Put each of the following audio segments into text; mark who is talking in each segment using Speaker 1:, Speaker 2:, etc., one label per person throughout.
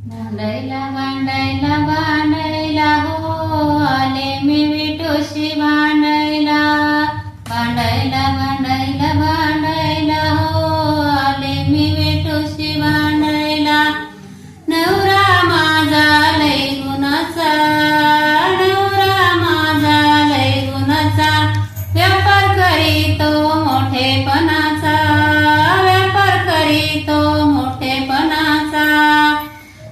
Speaker 1: भांडायला भांडायला भांडायला हो आले मी विठूशी भांडायला. भांडायला भांडायला भांडायला हो आले मी विठूशी भांडायला. नवरा माझा लय गुणाचा, नवरा माझा लय गुणाचा, व्यापार करीतो मोठेपणाचा, व्यापार करीतो मोठेपणाचा.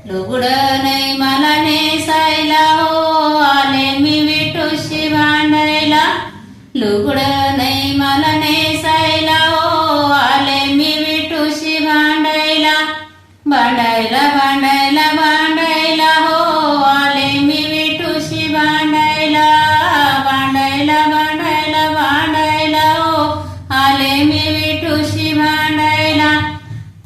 Speaker 1: लुगडं नाही मला नेसायला हो आले मी विठूशी भांडायला. लुगडं नाही मला नेसायला हो आले मी विठूशी भांडायला. भांडायला भांडायला भांडायला हो आले मी विठूशी भांडायला. भांडायला भांडायला भांडायला हो आले मी विठूशी भांडायला.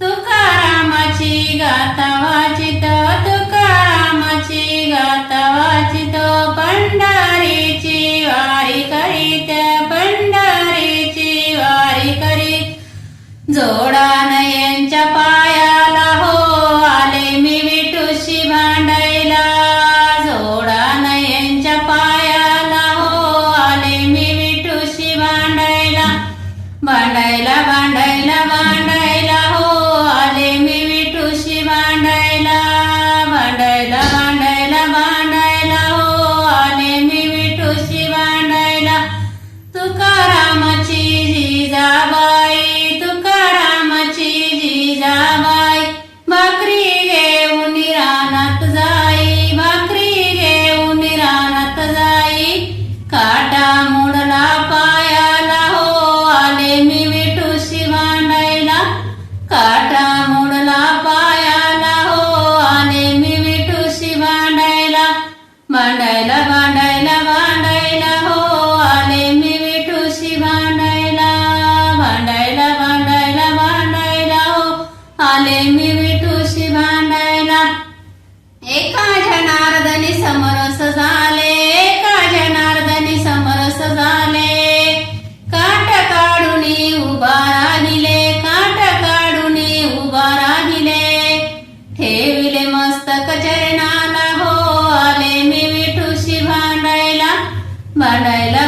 Speaker 1: तुकारामाची गाथा वाचित, तुकारामाची गाथा वाचित, पंढरीची वारी करीत, पंढरीची वारी करीत. जोडा नयनच्या पायाला हो आले मी विठूशी भांडायला. जोडा नयनच्या पायाला हो आले मी विठूशी भांडायला. भांडायला भांडायला भांडायला हो आले मी विठूशी भांडायला. भांडायला भांडायला भांडायला हो आले मी विठूशी भांडायला. तुकारामाची जिजाबाई, तुकारामाची जिजाबाई, भाकरी घेऊन रानात जाई, भाकरी घेऊन रानात जाई. काटा मोडला पायाला हो आले मी विठूशी भांडायला. काटा मोडला पायाला हो आले मी विठूशी भांडायला. भांडायला भांडायला भांडायला हो आले मी विठूशी भांडायला. भांडायला भांडायला भांडायला हो आले मी विठूशी भांडायला. एका जनार्दनी समरस झाले, एका जनार्दनी समरस झाले. काट काढूनी उभा राहिले, काट काढूनी उभा राहिले. ठेविले मस्तक चरणाला हो आले मी विठूशी भांडायला. भांडायला